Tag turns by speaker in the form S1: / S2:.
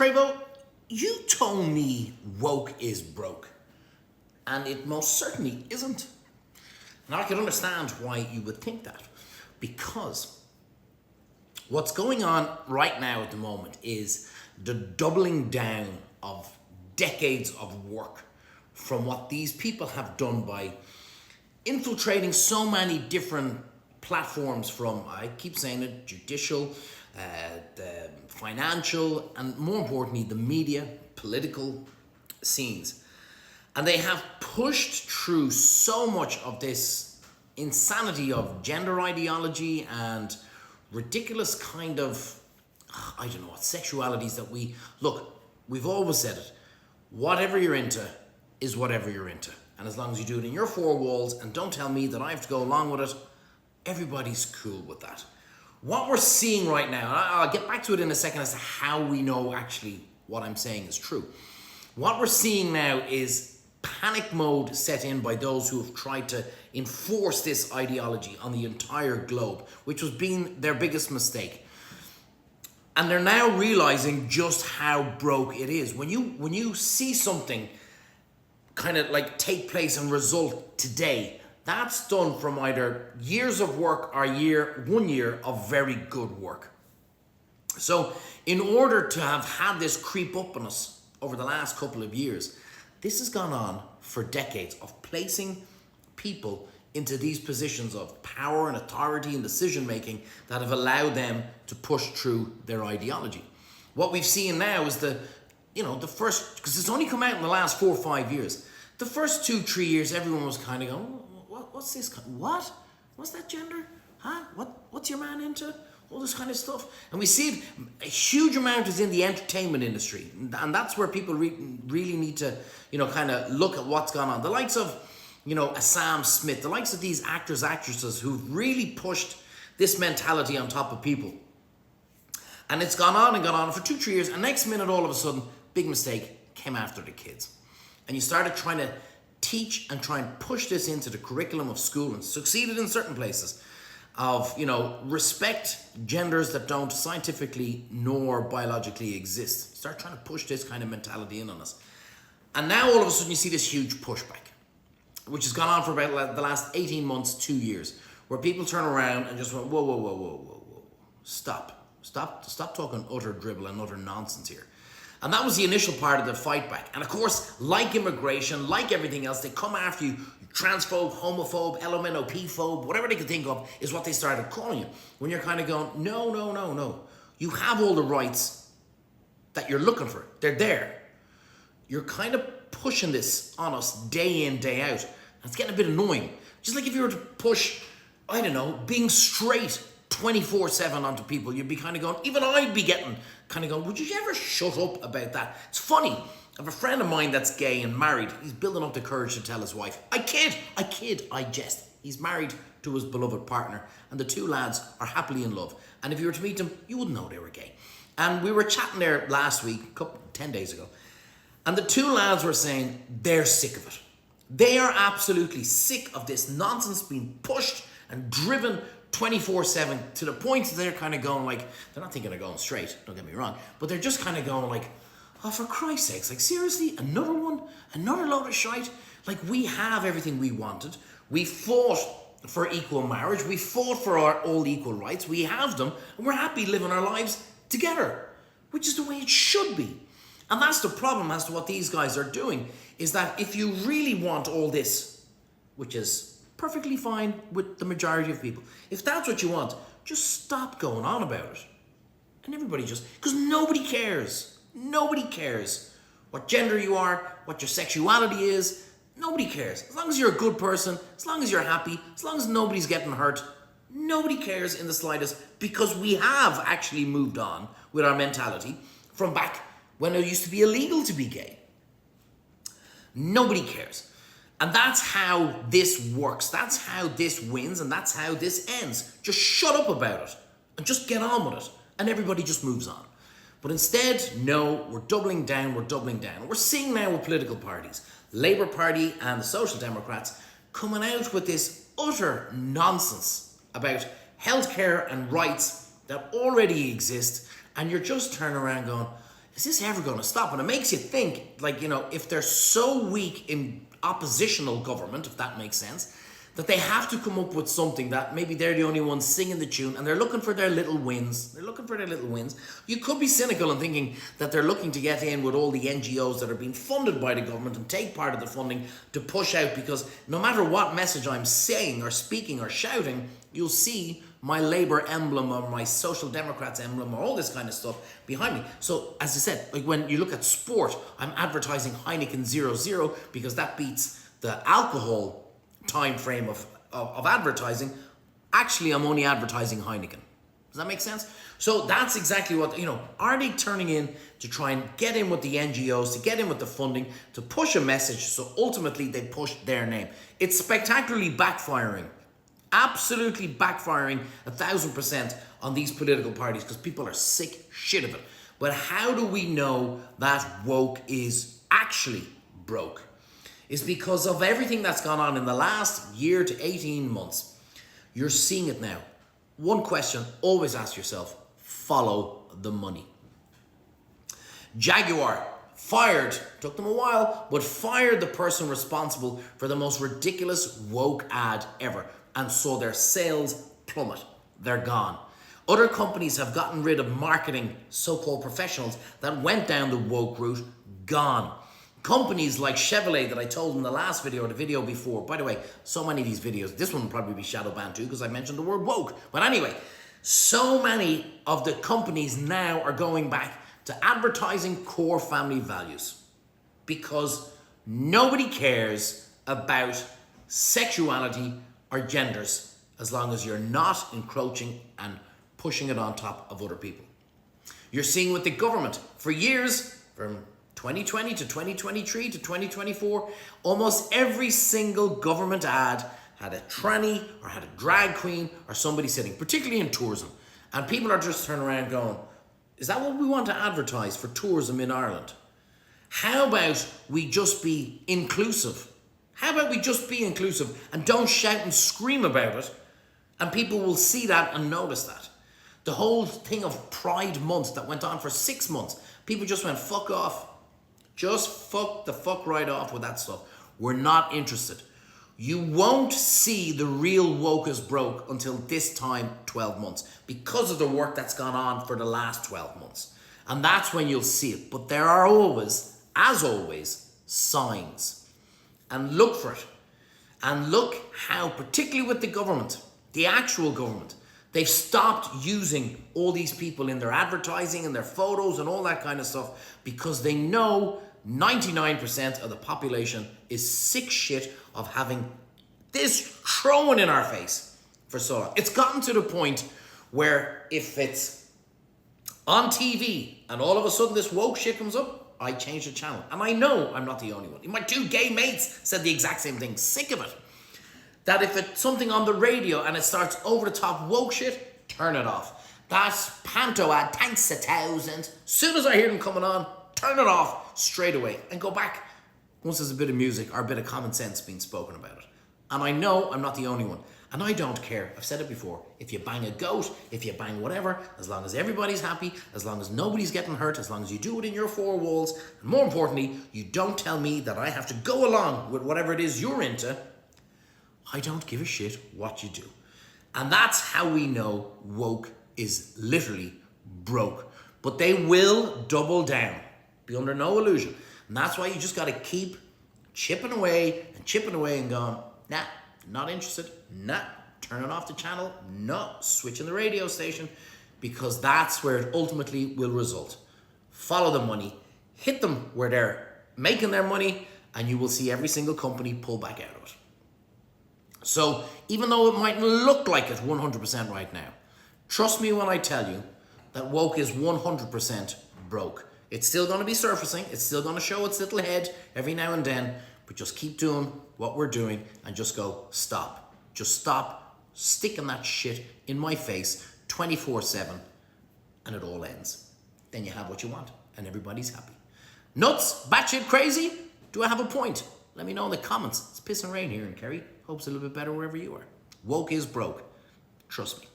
S1: Trevo, you told me woke is broke, and it most certainly isn't. Now I can understand why you would think that, because what's going on right now at the moment is the doubling down of decades of work from what these people have done by infiltrating so many different platforms from, I keep saying it, judicial, the financial, and more importantly, the media, political scenes. And they have pushed through so much of this insanity of gender ideology and ridiculous kind of, I don't know what, sexualities that we've always said it, whatever you're into is whatever you're into. And as long as you do it in your four walls and don't tell me that I have to go along with it, everybody's cool with that. What we're seeing right now, I'll get back to it in a second as to how we know actually what I'm saying is true. What we're seeing now is panic mode set in by those who have tried to enforce this ideology on the entire globe, which was being their biggest mistake. And they're now realizing just how broke it is. When you see something kind of like take place and result today, that's done from either years of work or 1 year of very good work. So in order to have had this creep up on us over the last couple of years, this has gone on for decades of placing people into these positions of power and authority and decision making that have allowed them to push through their ideology. What we've seen now is the first, because it's only come out in the last 4 or 5 years. The first 2-3 years, everyone was kind of going, what's this? What? What's that gender? Huh? What's your man into? All this kind of stuff. And we see it, a huge amount is in the entertainment industry. And that's where people really need to, kind of look at what's gone on. The likes of, a Sam Smith, the likes of these actors, actresses who've really pushed this mentality on top of people. And it's gone on for 2-3 years. And next minute, all of a sudden, big mistake, came after the kids. And you started trying to teach and try and push this into the curriculum of school, and succeeded in certain places of, respect genders that don't scientifically nor biologically exist. Start trying to push this kind of mentality in on us. And now all of a sudden you see this huge pushback, which has gone on for about the last 18 months, 2 years, where people turn around and just went, whoa. Stop talking utter dribble and utter nonsense here. And that was the initial part of the fight back. And of course, like immigration, like everything else, they come after you. Transphobe, homophobe, LMNOP-phobe, whatever they could think of is what they started calling you. When you're kind of going, no. You have all the rights that you're looking for. They're there. You're kind of pushing this on us day in, day out. And it's getting a bit annoying. Just like if you were to push, being straight 24/7 onto people, you'd be kind of going, even I'd be getting kind of going, would you ever shut up about that? It's funny. I have a friend of mine that's gay and married. He's building up the courage to tell his wife, I kid, I jest. He's married to his beloved partner, and the two lads are happily in love. And if you were to meet them, you wouldn't know they were gay. And we were chatting there last week, 10 days ago, and the two lads were saying they're sick of it. They are absolutely sick of this nonsense being pushed and driven 24/7 to the point that they're kind of going like, they're not thinking of going straight, don't get me wrong, but they're just kind of going like, oh, for Christ's sakes, like seriously, another one, another load of shite. Like, we have everything we wanted. We fought for equal marriage. We fought for our all equal rights. We have them, and we're happy living our lives together, which is the way it should be. And that's the problem as to what these guys are doing, is that if you really want all this, which is perfectly fine with the majority of people, if that's what you want, just stop going on about it. And everybody because nobody cares. Nobody cares what gender you are, what your sexuality is. Nobody cares. As long as you're a good person, as long as you're happy, as long as nobody's getting hurt, nobody cares in the slightest, because we have actually moved on with our mentality from back when it used to be illegal to be gay. Nobody cares. And that's how this works. That's how this wins, and that's how this ends. Just shut up about it and just get on with it, and everybody just moves on. But instead, no, we're doubling down. We're seeing now with political parties, Labour Party and the Social Democrats, coming out with this utter nonsense about healthcare and rights that already exist, and you're just turning around going, is this ever going to stop? And it makes you think, like, if they're so weak in oppositional government, if that makes sense, that they have to come up with something that maybe they're the only ones singing the tune and they're looking for their little wins. You could be cynical in thinking that they're looking to get in with all the NGOs that are being funded by the government and take part of the funding to push out, because no matter what message I'm saying or speaking or shouting, you'll see my Labour emblem or my Social Democrats emblem or all this kind of stuff behind me. So as I said, like when you look at sport, I'm advertising Heineken 0.0 because that beats the alcohol time frame of advertising. Actually, I'm only advertising Heineken. Does that make sense? So that's exactly what, are they turning in to try and get in with the NGOs, to get in with the funding, to push a message so ultimately they push their name? It's spectacularly backfiring. Absolutely backfiring 1,000% on these political parties because people are sick shit of it. But how do we know that woke is actually broke? Is because of everything that's gone on in the last year to 18 months. You're seeing it now. One question, always ask yourself, follow the money. Jaguar fired, took them a while, but fired the person responsible for the most ridiculous woke ad ever, and saw their sales plummet. They're gone. Other companies have gotten rid of marketing so-called professionals that went down the woke route, gone. Companies like Chevrolet that I told in the last video or the video before, by the way, so many of these videos, this one will probably be shadow banned too because I mentioned the word woke. But anyway, so many of the companies now are going back to advertising core family values because nobody cares about sexuality or genders as long as you're not encroaching and pushing it on top of other people. You're seeing with the government for years, from 2020 to 2023 to 2024, almost every single government ad had a tranny or had a drag queen or somebody sitting, particularly in tourism. And people are just turning around going, is that what we want to advertise for tourism in Ireland? How about we just be inclusive? How about we just be inclusive and don't shout and scream about it, and people will see that and notice that. The whole thing of Pride Month that went on for 6 months, people just went, fuck off. Just fuck the fuck right off with that stuff. We're not interested. You won't see the real woke is broke until this time 12 months because of the work that's gone on for the last 12 months. And that's when you'll see it. But there are always, as always, signs. And look for it. And look how, particularly with the government, the actual government, they've stopped using all these people in their advertising and their photos and all that kind of stuff because they know 99% of the population is sick shit of having this thrown in our face for so long. It's gotten to the point where if it's on TV and all of a sudden this woke shit comes up, I change the channel. And I know I'm not the only one. My 2 gay mates said the exact same thing. Sick of it. That if it's something on the radio and it starts over the top woke shit, turn it off. That's Panto ad, thanks 1,000. Soon as I hear them coming on, turn it off straight away and go back once there's a bit of music or a bit of common sense being spoken about it. And I know I'm not the only one. And I don't care. I've said it before. If you bang a goat, if you bang whatever, as long as everybody's happy, as long as nobody's getting hurt, as long as you do it in your 4 walls, and more importantly, you don't tell me that I have to go along with whatever it is you're into, I don't give a shit what you do. And that's how we know woke is literally broke. But they will double down. Be under no illusion. And that's why you just got to keep chipping away and going, nah, not interested. Nah, turning off the channel. No, switching the radio station, because that's where it ultimately will result. Follow the money, hit them where they're making their money, and you will see every single company pull back out of it. So even though it mightn't look like it 100% right now, trust me when I tell you that woke is 100% broke. It's still going to be surfacing. It's still going to show its little head every now and then, but just keep doing what we're doing and just go, stop. Just stop sticking that shit in my face 24/7 and it all ends. Then you have what you want and everybody's happy. Nuts? Batshit crazy? Do I have a point? Let me know in the comments. It's pissing rain here in Kerry. Hope it's a little bit better wherever you are. Woke is broke. Trust me.